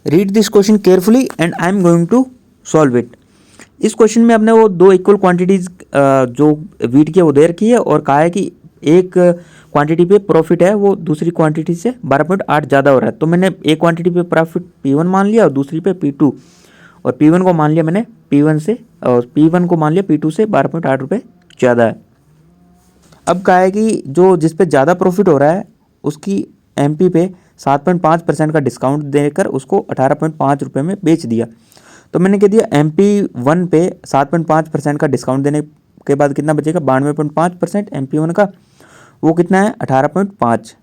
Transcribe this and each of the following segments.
Read this question carefully and I am going to solve it. इस question में अपने वो दो इक्वल क्वांटिटीज जो वीट की है वो दे रखी है और कहा है कि एक क्वांटिटी पे प्रॉफिट है वो दूसरी क्वांटिटी से 12.8 ज़्यादा हो रहा है। तो मैंने एक क्वांटिटी पे प्रॉफिट P1 मान लिया और दूसरी पे P2, और P1 को मान लिया मैंने P1 से, और P1 को मान लिया P2 से 12.8 रुपये ज़्यादा है। अब कहा है कि जो जिस पे ज़्यादा प्रॉफिट हो रहा है उसकी MP पे 7.5% का डिस्काउंट देकर उसको 18.5 रुपये में बेच दिया। तो मैंने कह दिया MP1 पे 7.5% का डिस्काउंट देने के बाद कितना बचेगा 92.5%। MP1 का वो कितना है 18.5,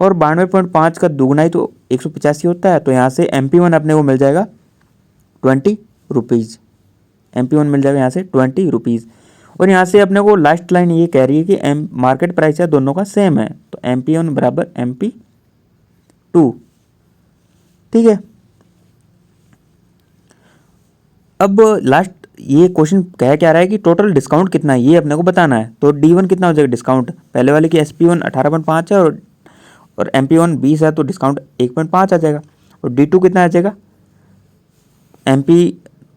और 92.5 का दुगना ही तो 185 होता है। तो यहाँ से MP1 अपने को मिल जाएगा 20 रुपीज़। MP1 मिल जाएगा यहाँ से 20 रुपीज़। और यहाँ से अपने को लास्ट लाइन ये कह रही है कि मार्केट प्राइस है दोनों का सेम है, तो MP1 बराबर MP2। ठीक है। अब लास्ट ये क्वेश्चन कह क्या रहा है कि टोटल डिस्काउंट कितना है ये अपने को बताना है। तो D1 कितना हो जाएगा डिस्काउंट, पहले वाले की SP1 18.5 है और MP1 20 है तो डिस्काउंट 1.5 आ जाएगा। और D2 कितना आ जाएगा, MP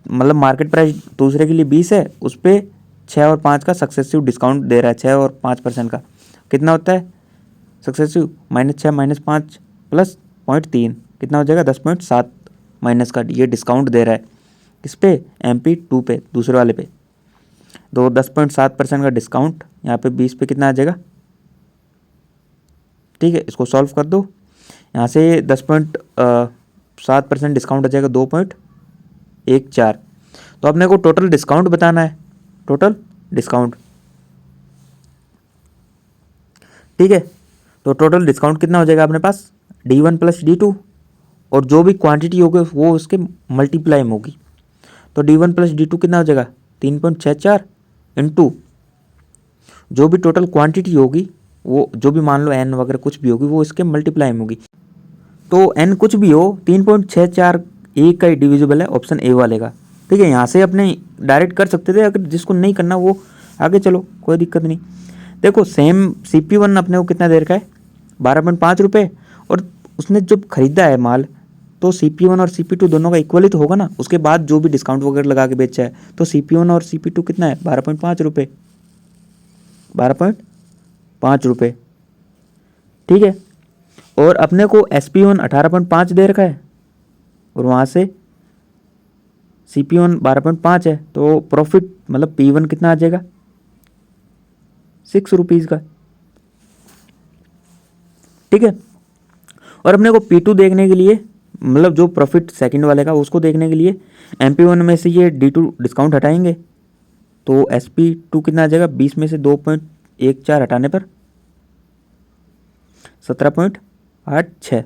मतलब मार्केट प्राइस दूसरे के लिए 20 है, उस पर 6 और 5 का सक्सेसिव डिस्काउंट दे रहा है, 6 और 5% का। कितना होता है सक्सेसिव, -6 -5 प्लस 0.3 कितना हो जाएगा 10.7 माइनस का ये डिस्काउंट दे रहा है। किस पे, MP2 पे, दूसरे वाले पे। तो 10.7% का डिस्काउंट यहाँ पे 20 पे कितना आ जाएगा। ठीक है, इसको सॉल्व कर दो। यहाँ से 10.7% डिस्काउंट आ जाएगा 2.14। तो अपने को टोटल डिस्काउंट बताना है, टोटल डिस्काउंट। ठीक है, तो टोटल डिस्काउंट कितना हो जाएगा अपने पास D1 प्लस D2, और जो भी क्वांटिटी होगी वो उसके मल्टीप्लाई में होगी। तो D1 प्लस D2 कितना हो जाएगा 3.64 इंटू जो भी टोटल क्वांटिटी होगी वो जो भी मान लो n वगैरह कुछ भी होगी वो इसके मल्टीप्लाई में होगी। तो n कुछ भी हो 3.64 एक का ही डिविजिबल है ऑप्शन ए वाले का। ठीक है, यहाँ से अपने डायरेक्ट कर सकते थे, अगर जिसको नहीं करना वो आगे चलो, कोई दिक्कत नहीं। देखो सेम CP1 अपने को कितना दे रखा है 12.5 रुपये, और उसने जब खरीदा है माल तो CP1 और CP2 दोनों का इक्वल ही तो होगा ना। उसके बाद जो भी डिस्काउंट वगैरह लगा के बेचा है तो CP1 और CP2 कितना है 12.5 रुपये, 12.5 रुपये। ठीक है, और अपने को SP1 18.5 दे रखा है और वहाँ से CP1 12.5 है, तो प्रॉफिट मतलब P1 कितना आ जाएगा 6 रुपीज़ का। ठीक है, और अपने को P2 देखने के लिए मतलब जो प्रॉफिट सेकंड वाले का उसको देखने के लिए MP1 में से ये D2 डिस्काउंट हटाएंगे तो SP2 कितना आ जाएगा 20 में से 2.14 हटाने पर 17.86,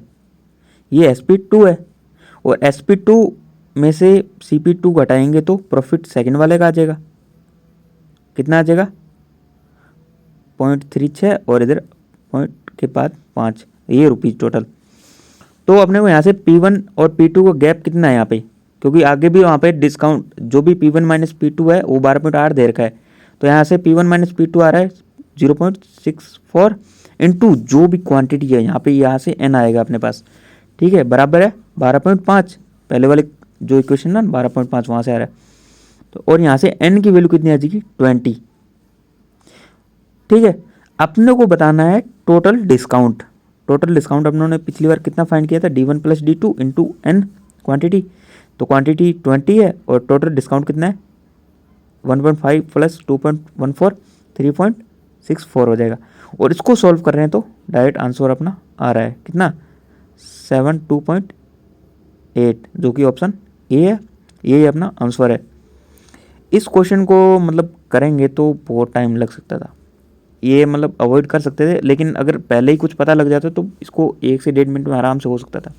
ये SP2 है। और SP2 में से CP2 घटाएंगे तो प्रॉफिट सेकंड वाले का आ जाएगा, कितना आ जाएगा 0.36, और इधर पॉइंट के बाद 5, ये रुपीज़ टोटल। तो अपने को यहाँ से P1 और P2 का गैप कितना है यहाँ पे, क्योंकि आगे भी वहाँ पे डिस्काउंट जो भी P1 माइनस P2 है वो 12.8 दे रखा है। तो यहाँ से P1 माइनस P2 आ रहा है 0.64 इंटू जो भी क्वांटिटी है यहाँ पे, यहाँ से n आएगा अपने पास। ठीक है, बराबर है 12.5, पहले वाले जो इक्वेशन ना 12.5 वहाँ से आ रहा है। तो और यहाँ से n की वैल्यू कितनी आ जाएगी 20। ठीक है, अपने को बताना है टोटल डिस्काउंट। टोटल डिस्काउंट अपनों ने पिछली बार कितना फाइंड किया था D1 plus D2 into n quantity, तो क्वांटिटी 20 है और टोटल डिस्काउंट कितना है 1.5 प्लस 2.14 3.64 हो जाएगा। और इसको सॉल्व कर रहे हैं तो डायरेक्ट आंसर अपना आ रहा है कितना 72.8, जो कि ऑप्शन ए है, ये अपना आंसर है। इस क्वेश्चन को मतलब करेंगे तो बहुत टाइम लग सकता था, ये मतलब अवॉइड कर सकते थे, लेकिन अगर पहले ही कुछ पता लग जाता तो इसको 1 से 1.5 मिनट में आराम से हो सकता था।